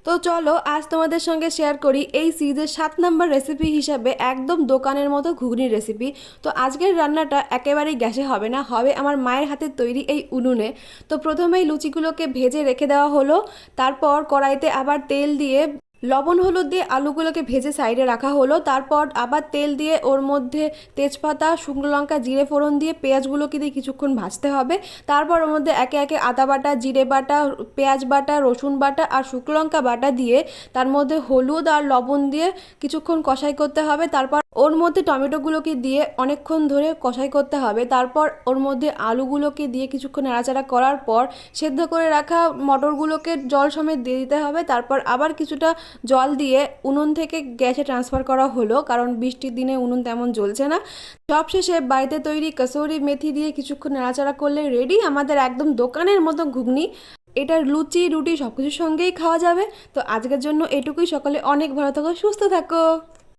তো চলো আজ তোমাদের সঙ্গে শেয়ার করি এই সিরিজের 7 নম্বর রেসিপি হিসাবে একদম দোকানের মতো ঘুগনির রেসিপি। তো আজকের রান্নাটা একেবারেই গ্যাসে হবে না, হবে আমার মায়ের হাতের তৈরি এই উনুনে। তো প্রথমেই লুচিগুলোকে ভেজে রেখে দেওয়া হলো, তারপর কড়াইতে আবার তেল দিয়ে লবণ হলুদ দিয়ে আলুগুলোকে ভেজে সাইডে রাখা হলো, তারপর আবার তেল দিয়ে ওর মধ্যে তেজপাতা, শুকনো লঙ্কা, জিরে ফোড়ন দিয়ে পেঁয়াজগুলোকে দিয়ে কিছুক্ষণ ভাজতে হবে। তারপর ওর মধ্যে একে একে আদা বাটা, জিরে বাটা, পেঁয়াজ বাটা, রসুন বাটা আর শুকনো লঙ্কা বাটা দিয়ে তার মধ্যে হলুদ আর লবণ দিয়ে কিছুক্ষণ কষাই করতে হবে। তারপর ওর মধ্যে টমেটোগুলোকে দিয়ে অনেকক্ষণ ধরে কষাই করতে হবে। তারপর ওর মধ্যে আলুগুলোকে দিয়ে কিছুক্ষণ নাড়াচাড়া করার পর সেদ্ধ করে রাখা মটরগুলোকে জল সমেত দিয়ে দিতে হবে। তারপর আবার কিছুটা জল দিয়ে উনুন থেকে গ্যাসে ট্রান্সফার করা হলো, কারণ বৃষ্টির দিনে উনুন তেমন জ্বলছে না। সবশেষে বাড়িতে তৈরি কসুরি মেথি দিয়ে কিছুক্ষণ নাড়াচাড়া করলে রেডি আমাদের একদম দোকানের মতো ঘুগনি। এটা লুচি রুটি সব কিছুর সঙ্গেই খাওয়া যাবে। তো আজকের জন্য এটুকুই, সকলে অনেক ভালো থাকো, সুস্থ থাকো।